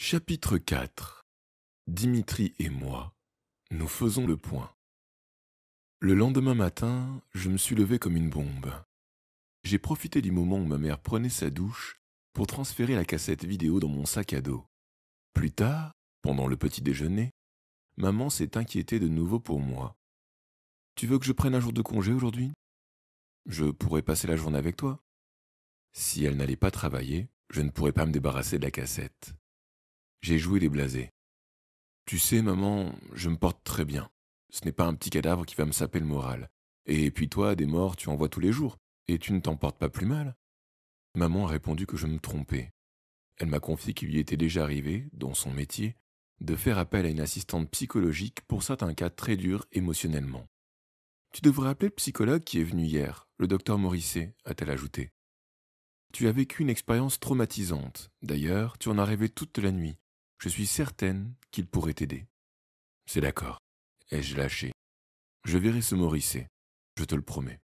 Chapitre 4. Dimitri et moi, nous faisons le point. Le lendemain matin, je me suis levé comme une bombe. J'ai profité du moment où ma mère prenait sa douche pour transférer la cassette vidéo dans mon sac à dos. Plus tard, pendant le petit déjeuner, maman s'est inquiétée de nouveau pour moi. « Tu veux que je prenne un jour de congé aujourd'hui ? Je pourrais passer la journée avec toi. » Si elle n'allait pas travailler, je ne pourrais pas me débarrasser de la cassette. J'ai joué les blasés. « Tu sais, maman, je me porte très bien. Ce n'est pas un petit cadavre qui va me saper le moral. Et puis toi, des morts, tu en vois tous les jours, et tu ne t'en portes pas plus mal. » Maman a répondu que je me trompais. Elle m'a confié qu'il lui était déjà arrivé, dans son métier, de faire appel à une assistante psychologique pour certains cas très durs émotionnellement. « Tu devrais appeler le psychologue qui est venu hier, le docteur Morisset, a-t-elle ajouté. Tu as vécu une expérience traumatisante. D'ailleurs, tu en as rêvé toute la nuit. Je suis certaine qu'il pourrait t'aider. » C'est d'accord. Ai-je lâché. Je verrai ce Morisset, je te le promets.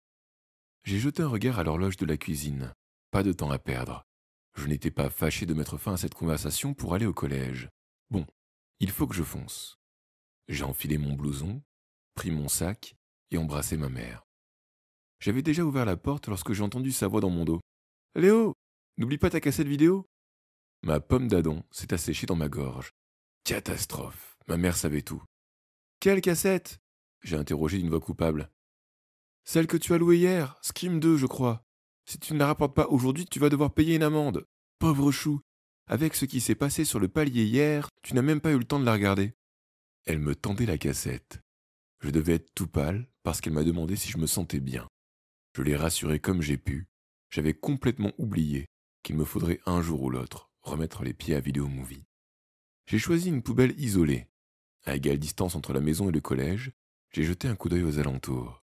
J'ai jeté un regard à l'horloge de la cuisine. Pas de temps à perdre. Je n'étais pas fâché de mettre fin à cette conversation pour aller au collège. Bon, il faut que je fonce. J'ai enfilé mon blouson, pris mon sac et embrassé ma mère. J'avais déjà ouvert la porte lorsque j'ai entendu sa voix dans mon dos. « Léo, n'oublie pas ta cassette vidéo !» Ma pomme d'Adam s'est asséchée dans ma gorge. Catastrophe, ma mère savait tout. « Quelle cassette ?» j'ai interrogé d'une voix coupable. « Celle que tu as louée hier, Scream 2, je crois. Si tu ne la rapportes pas aujourd'hui, tu vas devoir payer une amende. Pauvre chou, avec ce qui s'est passé sur le palier hier, tu n'as même pas eu le temps de la regarder. » Elle me tendait la cassette. Je devais être tout pâle parce qu'elle m'a demandé si je me sentais bien. Je l'ai rassurée comme j'ai pu. J'avais complètement oublié qu'il me faudrait un jour ou l'autre remettre les pieds à Vidéo Movie. J'ai choisi une poubelle isolée. À égale distance entre la maison et le collège, j'ai jeté un coup d'œil aux alentours.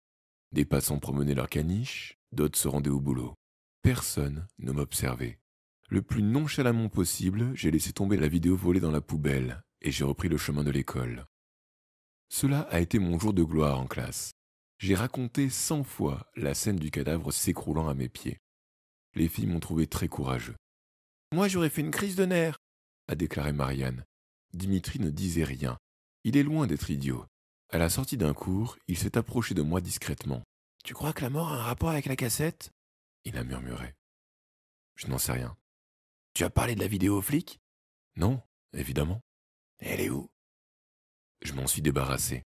Des passants promenaient leurs caniches, d'autres se rendaient au boulot. Personne ne m'observait. Le plus nonchalamment possible, j'ai laissé tomber la vidéo volée dans la poubelle et j'ai repris le chemin de l'école. Cela a été mon jour de gloire en classe. J'ai raconté 100 fois la scène du cadavre s'écroulant à mes pieds. Les filles m'ont trouvé très courageux. « Moi, j'aurais fait une crise de nerfs !» a déclaré Marianne. Dimitri ne disait rien. Il est loin d'être idiot. À la sortie d'un cours, il s'est approché de moi discrètement. « Tu crois que la mort a un rapport avec la cassette ?» il a murmuré. « Je n'en sais rien. »« Tu as parlé de la vidéo aux flics ?»« Non, évidemment. »« Elle est où ?» Je m'en suis débarrassé.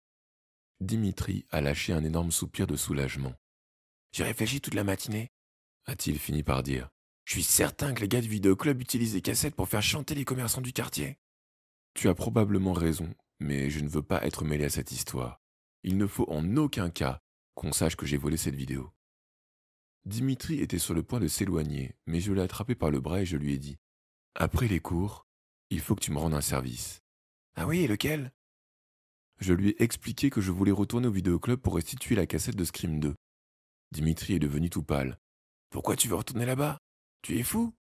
Dimitri a lâché un énorme soupir de soulagement. « J'ai réfléchi toute la matinée, » a-t-il fini par dire. « Je suis certain que les gars du vidéoclub utilisent les cassettes pour faire chanter les commerçants du quartier. » Tu as probablement raison, mais je ne veux pas être mêlé à cette histoire. Il ne faut en aucun cas qu'on sache que j'ai volé cette vidéo. Dimitri était sur le point de s'éloigner, mais je l'ai attrapé par le bras et je lui ai dit « Après les cours, il faut que tu me rendes un service. »« Ah oui, lequel ?» Je lui ai expliqué que je voulais retourner au vidéoclub pour restituer la cassette de Scream 2. Dimitri est devenu tout pâle. « Pourquoi tu veux retourner là-bas? Tu es fou ?»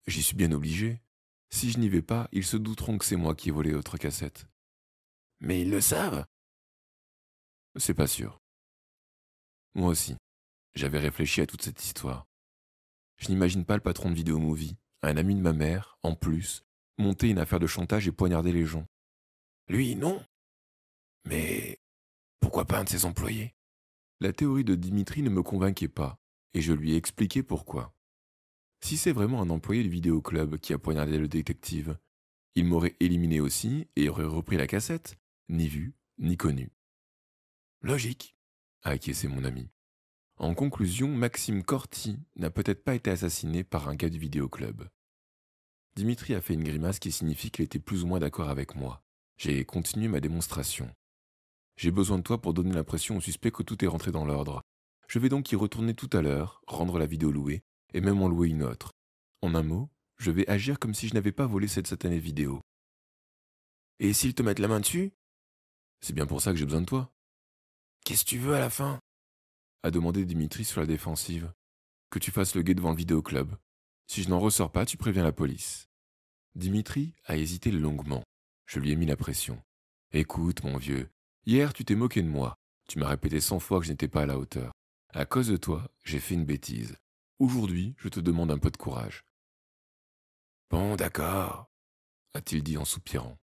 J'y suis bien obligé. Si je n'y vais pas, ils se douteront que c'est moi qui ai volé l'autre cassette. « Mais ils le savent !» C'est pas sûr. Moi aussi, j'avais réfléchi à toute cette histoire. Je n'imagine pas le patron de Vidéo Movie, un ami de ma mère, en plus, monter une affaire de chantage et poignarder les gens. Lui, non. Mais pourquoi pas un de ses employés? La théorie de Dimitri ne me convainquait pas, et je lui ai expliqué pourquoi. Si c'est vraiment un employé du vidéoclub qui a poignardé le détective, il m'aurait éliminé aussi et aurait repris la cassette, ni vu, ni connu. Logique, a acquiescé mon ami. En conclusion, Maxime Corti n'a peut-être pas été assassiné par un gars du vidéoclub. Dimitri a fait une grimace qui signifie qu'il était plus ou moins d'accord avec moi. J'ai continué ma démonstration. J'ai besoin de toi pour donner l'impression au suspect que tout est rentré dans l'ordre. Je vais donc y retourner tout à l'heure, rendre la vidéo louée, et même en louer une autre. En un mot, je vais agir comme si je n'avais pas volé cette satanée vidéo. Et s'ils te mettent la main dessus? C'est bien pour ça que j'ai besoin de toi. Qu'est-ce que tu veux à la fin? A demandé Dimitri sur la défensive. Que tu fasses le guet devant le vidéoclub. Si je n'en ressors pas, tu préviens la police. Dimitri a hésité longuement. Je lui ai mis la pression. Écoute, mon vieux, hier tu t'es moqué de moi. Tu m'as répété 100 fois que je n'étais pas à la hauteur. À cause de toi, j'ai fait une bêtise. Aujourd'hui, je te demande un peu de courage. Bon, d'accord, a-t-il dit en soupirant.